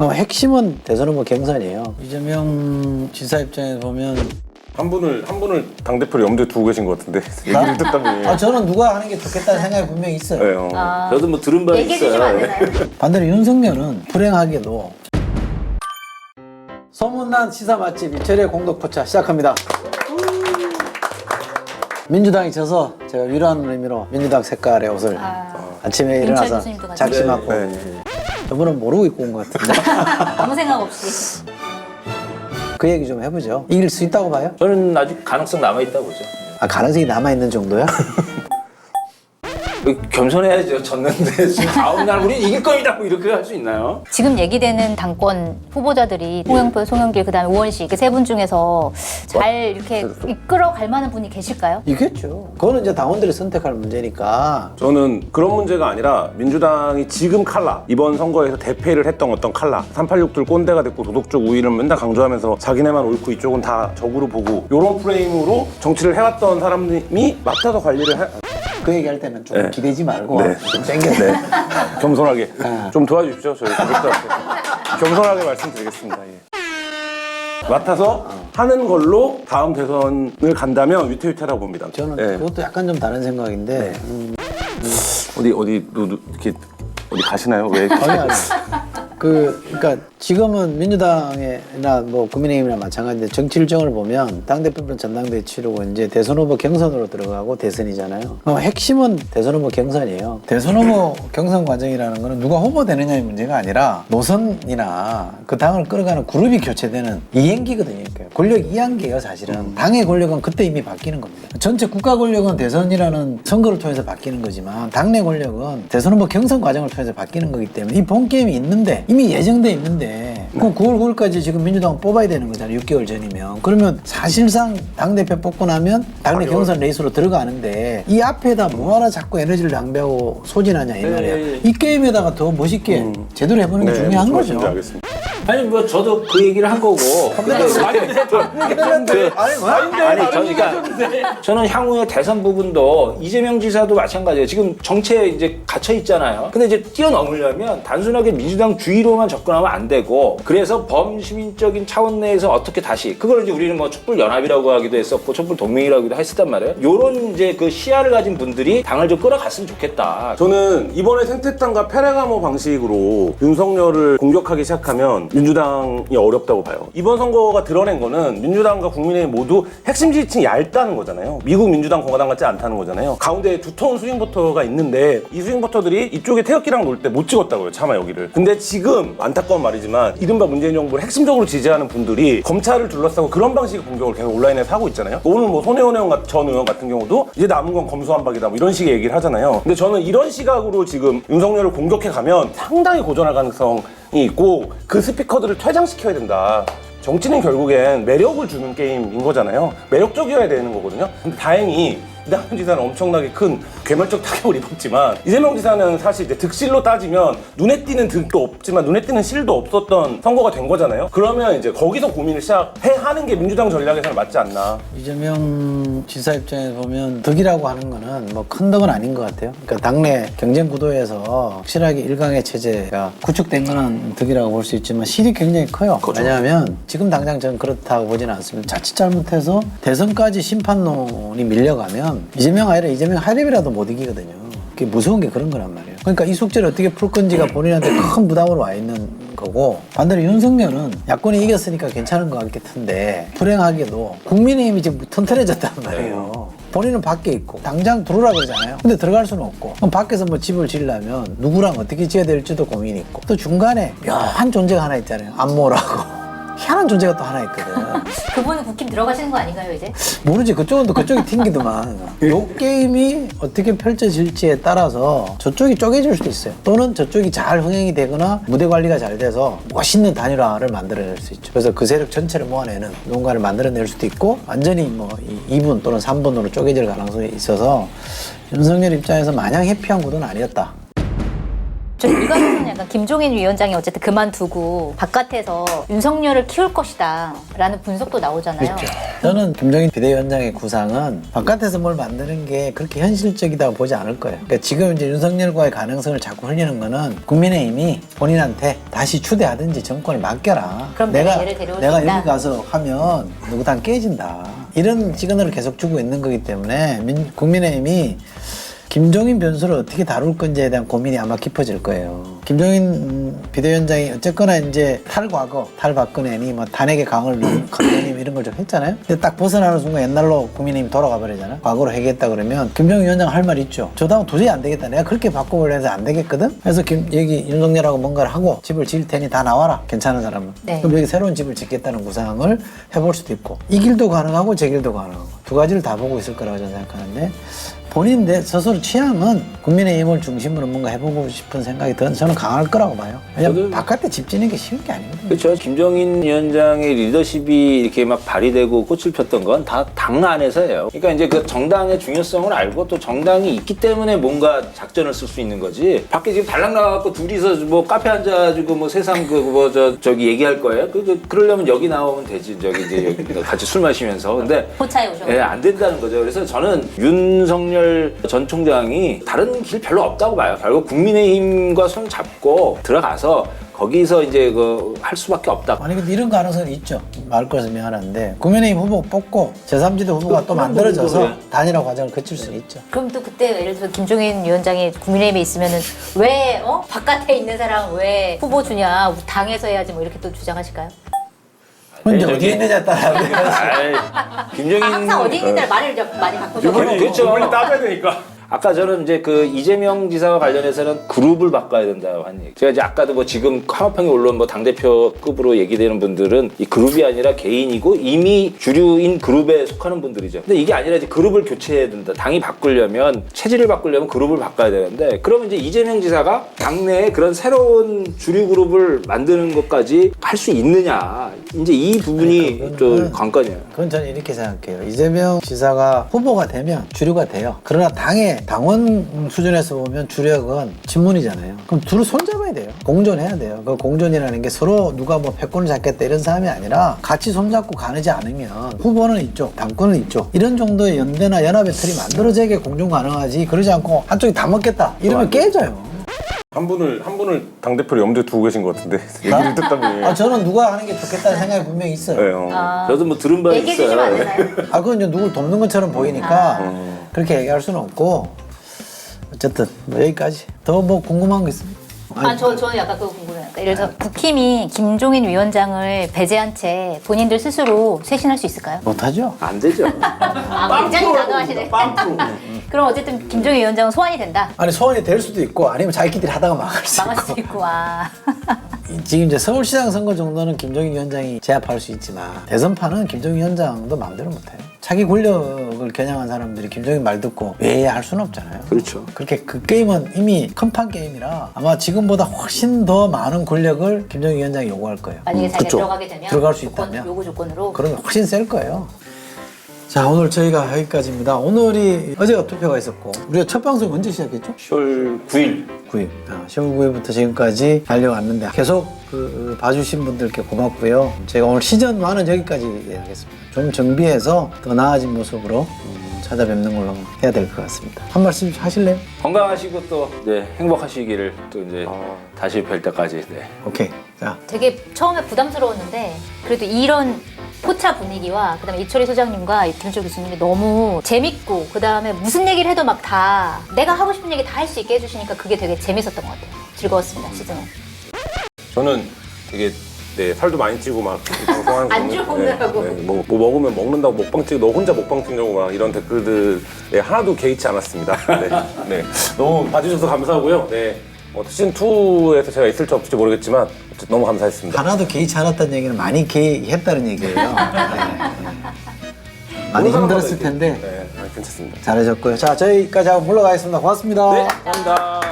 핵심은 대선 후보 경선이에요. 이재명 지사 입장에서 보면 한 분을 당대표를 염두에 두고 계신 것 같은데 얘기를 듣다 보니 저는 누가 하는 게 좋겠다는 생각이 분명히 있어요. 네, 저도 뭐 들은 바 얘기해 주시면 안 있어요. 되나요? 반대로 윤석열은 불행하게도 소문난 시사 맛집 이철의 공덕포차 시작합니다. 민주당이 져서 제가 위로하는 의미로 민주당 색깔의 옷을 아침에 윤철 일어나서 교수님도 같이. 작심하고 네. 저분은 모르고 입고 온 것 같은데 아무 생각 없이. 그 얘기 좀 해보죠. 이길 수 있다고 봐요? 저는 아직 가능성 남아있다고 보죠. 가능성이 남아있는 정도야? 겸손해야죠. 졌는데 지금 다음 날 우리 이길 겁니다. 뭐 이렇게 할 수 있나요? 지금 얘기되는 당권 후보자들이 홍영표, 송영길, 그다음에 우원식 이렇게 세 분 중에서 잘 이렇게 이끌어갈 만한 분이 계실까요? 있겠죠. 그거는 이제 당원들이 선택할 문제니까. 저는 그런 문제가 아니라 민주당이 지금 칼라 이번 선거에서 대패를 했던 어떤 칼라 386들 꼰대가 됐고 도덕적 우위를 맨날 강조하면서 자기네만 옳고 이쪽은 다 적으로 보고 이런 프레임으로 정치를 해왔던 사람이 맡아서 관리를 그 얘기할 때는 좀 네. 기대지 말고 네. 좀 땡겨. 네. 겸손하게 아. 좀 도와주십시오. 저희 구독자한테 겸손하게 말씀드리겠습니다. 예. 맡아서 하는 걸로 다음 대선을 간다면 위태위태라고 봅니다. 저는 예. 그것도 약간 좀 다른 생각인데 어디 이렇게 어디 가시나요? 왜? 아니. 그러니까 지금은 민주당이나 뭐 국민의힘이나 마찬가지인데 정치 일정을 보면 당대표는 전당대회 치르고 이제 대선 후보 경선으로 들어가고 대선이잖아요. 핵심은 대선 후보 경선이에요. 대선 후보 경선 과정이라는 거는 누가 후보되느냐의 문제가 아니라 노선이나 그 당을 끌어가는 그룹이 교체되는 이행기거든요. 그러니까 권력 이양기예요, 사실은. 당의 권력은 그때 이미 바뀌는 겁니다. 전체 국가 권력은 대선이라는 선거를 통해서 바뀌는 거지만 당내 권력은 대선 후보 경선 과정을 통해서 바뀌는 거기 때문에 이 본 게임이 있는데 이미 예정돼 있는데 그럼 9월 9일까지 지금 민주당은 뽑아야 되는 거잖아요. 6개월 전이면. 그러면 사실상 당대표 뽑고 나면 당내 경선 레이스로 들어가는데 이 앞에다 뭐하러 자꾸 에너지를 낭비하고 소진하냐 이 말이야. 이 게임에다가 더 멋있게 제대로 해보는 게 중요한 거죠. 알겠습니다. 아니 뭐 저도 그 얘기를 한 거고. 아니 그러니까 저는 향후의 대선 부분도 이재명 지사도 마찬가지예요. 지금 정체에 이제 갇혀 있잖아요. 근데 이제 뛰어넘으려면 단순하게 민주당 주의로만 접근하면 안 되고 그래서 범시민적인 차원 내에서 어떻게 다시 그걸 이제 우리는 뭐 촛불 연합이라고 하기도 했었고 촛불 동맹이라고도 했었단 말이에요. 요런 이제 그 시야를 가진 분들이 당을 좀 끌어갔으면 좋겠다. 저는 이번에 생태땅과 페레가모 방식으로 윤석열을 공격하기 시작하면 민주당이 어렵다고 봐요. 이번 선거가 드러낸 거는 민주당과 국민의힘 모두 핵심 지지층이 얇다는 거잖아요. 미국 민주당 공화당 같지 않다는 거잖아요. 가운데에 두터운 스윙버터가 있는데 이 스윙버터들이 이쪽에 태극기랑 놀 때 못 찍었다고요. 차마 여기를. 근데 지금 안타까운 말이지만 이른바 문재인 정부를 핵심적으로 지지하는 분들이 검찰을 둘러싸고 그런 방식의 공격을 계속 온라인에서 하고 있잖아요. 오늘 뭐 손혜원 전 의원 같은 경우도 이제 남은 건 검수완박이다 뭐 이런 식의 얘기를 하잖아요. 근데 저는 이런 시각으로 지금 윤석열을 공격해 가면 상당히 고전할 가능성이 있고 그 스피커들을 퇴장시켜야 된다. 정치는 결국엔 매력을 주는 게임인 거잖아요. 매력적이어야 되는 거거든요. 근데 다행히 이낙연 지사는 엄청나게 큰 괴멸적 타격을 입었지만 이재명 지사는 사실 이제 득실로 따지면 눈에 띄는 득도 없지만 눈에 띄는 실도 없었던 선거가 된 거잖아요. 그러면 이제 거기서 고민을 시작해 하는 게 민주당 전략에서는 맞지 않나. 이재명 지사 입장에서 보면 덕이라고 하는 거는 뭐 큰 덕은 아닌 것 같아요. 그러니까 당내 경쟁 구도에서 확실하게 일강의 체제가 구축된 거는 덕이라고 볼 수 있지만 실이 굉장히 커요. 그렇죠. 왜냐하면 지금 당장 저는 그렇다고 보지는 않습니다. 자칫 잘못해서 대선까지 심판론이 밀려가면 이재명 아니라 이재명 하렵이라도 못 이기거든요. 그게 무서운 게 그런 거란 말이에요. 그러니까 이 숙제를 어떻게 풀 건지가 본인한테 큰 부담으로 와 있는 거고 반대로 윤석열은 야권이 이겼으니까 괜찮은 것 같겠던데 불행하게도 국민의힘이 지금 튼튼해졌단 말이에요. 본인은 밖에 있고 당장 들어오라 그러잖아요. 근데 들어갈 수는 없고 그럼 밖에서 뭐 집을 지으려면 누구랑 어떻게 지어야 될지도 고민이 있고 또 중간에 묘한 존재가 하나 있잖아요. 안모라고. 희한한 존재가 또 하나 있거든. 그분은 국힘 들어가시는 거 아닌가요 이제? 모르지. 그쪽은 또 그쪽이 튕기더만. 요 게임이 어떻게 펼쳐질지에 따라서 저쪽이 쪼개질 수도 있어요. 또는 저쪽이 잘 흥행이 되거나 무대 관리가 잘 돼서 멋있는 단일화를 만들어낼 수 있죠. 그래서 그 세력 전체를 모아내는 뭔가를 만들어낼 수도 있고 완전히 뭐 2분 또는 3분으로 쪼개질 가능성이 있어서 윤석열 입장에서 마냥 해피한 구도는 아니었다. 저 일각에서는 약간 김종인 위원장이 어쨌든 그만두고 바깥에서 윤석열을 키울 것이다라는 분석도 나오잖아요. 저는 김종인 비대위원장의 구상은 바깥에서 뭘 만드는 게 그렇게 현실적이다고 보지 않을 거예요. 그러니까 지금 이제 윤석열과의 가능성을 자꾸 흘리는 거는 국민의힘이 본인한테 다시 추대하든지 정권을 맡겨라. 그럼 내가 얘를 데려올 수 내가 있다. 여기 가서 하면 누구당 깨진다. 이런 시그널을 계속 주고 있는 거기 때문에 국민의힘이 김종인 변수를 어떻게 다룰 건지에 대한 고민이 아마 깊어질 거예요. 김종인 비대위원장이 어쨌거나 이제 탈과거, 탈박근혜니 뭐 탄핵의 강을 건너님 이런 걸 좀 했잖아요. 근데 딱 벗어나는 순간 옛날로 국민의힘이 돌아가 버리잖아요. 과거로 해결했다 그러면 김종인 위원장 할 말 있죠. 저다음 도저히 안 되겠다. 내가 그렇게 바꿔보려 해서 안 되겠거든. 그래서 여기 윤석열하고 뭔가를 하고 집을 지을 테니 다 나와라. 괜찮은 사람은. 네. 그럼 여기 새로운 집을 짓겠다는 구상을 해볼 수도 있고 이 길도 가능하고 저 길도 가능하고 두 가지를 다 보고 있을 거라고 저는 생각하는데 본인 스스로 취향은 국민의힘을 중심으로 뭔가 해보고 싶은 생각이 저는 강할 거라고 봐요. 왜냐면 바깥에 집 지는 게 쉬운 게 아니거든요. 그렇죠. 김종인 위원장의 리더십이 이렇게 막 발휘되고 꽃을 폈던 건 다 당 안에서예요. 그러니까 이제 그 정당의 중요성을 알고 또 정당이 있기 때문에 뭔가 작전을 쓸 수 있는 거지. 밖에 지금 달랑 나가고 둘이서 뭐 카페 앉아가지고 뭐 세상 저기 얘기할 거예요. 그러려면 여기 나오면 되지. 저기 이제 여기 같이 술 마시면서. 근데 포차에 오셔. 예, 안 된다는 거죠. 그래서 저는 윤석열 전 총장이 다른 길 별로 없다고 봐요. 결국 국민의힘과 손 잡고 들어가서 거기서 이제 할 수밖에 없다. 아니 근데 이런 가능성이 있죠. 말 것은 미안한데 국민의힘 후보 뽑고 제3지대 후보가 또 만들어져서 그래. 단일화 과정을 거칠 수는 있죠. 그럼 또 그때 예를 들어서 김종인 위원장이 국민의힘에 있으면은 왜 바깥에 있는 사람 왜 후보 주냐 당에서 해야지 뭐 이렇게 또 주장하실까요? 근데 어디에 있느냐에 따라 김종인 항상 어디 있는지 말을 좀 많이 바꾸죠. 그렇죠. 빨리 따져야 되니까. 아까 저는 이제 그 이재명 지사와 관련해서는 그룹을 바꿔야 된다고 한 얘기. 제가 이제 아까도 뭐 지금 화마평에 올라온 뭐 당대표급으로 얘기되는 분들은 이 그룹이 아니라 개인이고 이미 주류인 그룹에 속하는 분들이죠. 근데 이게 아니라 이제 그룹을 교체해야 된다. 당이 바꾸려면, 체질을 바꾸려면 그룹을 바꿔야 되는데 그러면 이제 이재명 지사가 당내에 그런 새로운 주류 그룹을 만드는 것까지 할 수 있느냐. 이제 이 부분이 좀 관건이에요. 그건 저는 이렇게 생각해요. 이재명 지사가 후보가 되면 주류가 돼요. 그러나 당원 수준에서 보면 주력은 친문이잖아요. 그럼 둘을 손잡아야 돼요. 공존해야 돼요. 그 공존이라는 게 서로 누가 뭐 패권을 잡겠다 이런 사람이 아니라 같이 손잡고 가느지 않으면 후보는 이쪽, 당권은 이쪽 이런 정도의 연대나 연합의 틀이 만들어져야 공존 가능하지. 그러지 않고 한쪽이 다 먹겠다 이러면 깨져요. 한 분을 당대표로 염두에 두고 계신 것 같은데 얘기를 듣다 보니. 저는 누가 하는 게 좋겠다는 생각이 분명히 있어요. 네, 저도 뭐 들은 바 얘기해 주시면 안 있어요. 되나요? 그건 이제 누굴 돕는 것처럼 보이니까 그렇게 얘기할 수는 없고 어쨌든 뭐 여기까지. 더 뭐 궁금한 거 있습니까? 저는 약간 그거 궁금해요. 예를 들어서 국힘이 김종인 위원장을 배제한 채 본인들 스스로 쇄신할 수 있을까요? 못하죠. 안 되죠. 굉장히 단호하시네. 그럼 어쨌든 김종인 위원장은 소환이 된다. 아니 소원이 될 수도 있고 아니면 자기끼리 하다가 망할 수 망할 있고. 수도 있고. 지금 이제 서울시장 선거 정도는 김종인 위원장이 제압할 수 있지만 대선판은 김종인 위원장도 마음대로 못해요. 자기 권력을 겨냥한 사람들이 김종인 말 듣고 왜 할 수는 없잖아요. 그렇죠. 그렇게 그 게임은 이미 큰판 게임이라 아마 지금보다 훨씬 더 많은 권력을 김종인 위원장이 요구할 거예요. 만약에 자기가 그쵸. 들어가게 되면 들어갈 수 있다면 요구 조건으로. 그러면 훨씬 셀 거예요. 자, 오늘 저희가 여기까지입니다. 오늘이 어제가 투표가 있었고 우리가 첫 방송 언제 시작했죠? 10월 9일. 9일. 10월 9일부터 지금까지 달려왔는데 계속 봐주신 분들께 고맙고요. 제가 오늘 시즌1은 여기까지 하겠습니다. 좀 정비해서 더 나아진 모습으로 찾아뵙는 걸로 해야 될 것 같습니다. 한 말씀 하실래요? 건강하시고 또 행복하시기를 또 이제 다시 뵐 때까지. 네. 오케이. 자, 되게 처음에 부담스러웠는데 그래도 이런 포차 분위기와 그다음에 이철희 소장님과 김철 교수님이 너무 재밌고 그다음에 무슨 얘기를 해도 막 다 내가 하고 싶은 얘기 다 할 수 있게 해주시니까 그게 되게 재밌었던 것 같아요. 즐거웠습니다. 시즌 1. 저는 되게 살도 많이 찌고 막 방송하는 거 안주 먹느라고. 뭐 먹으면 먹는다고 먹방 찍고 너 혼자 먹방 찍냐고 막 이런 댓글들에 하나도 개의치 않았습니다. 네. 너무 봐주셔서 감사하고요. 네. 시즌 2에서 제가 있을지 없을지 모르겠지만 너무 감사했습니다. 하나도 개의치 않았다는 얘기는 많이 개의했다는 얘기예요. 네. 많이 힘들었을 텐데 네, 괜찮습니다. 잘하셨고요. 자, 저희까지 한번 물러가겠습니다. 고맙습니다. 네, 감사합니다.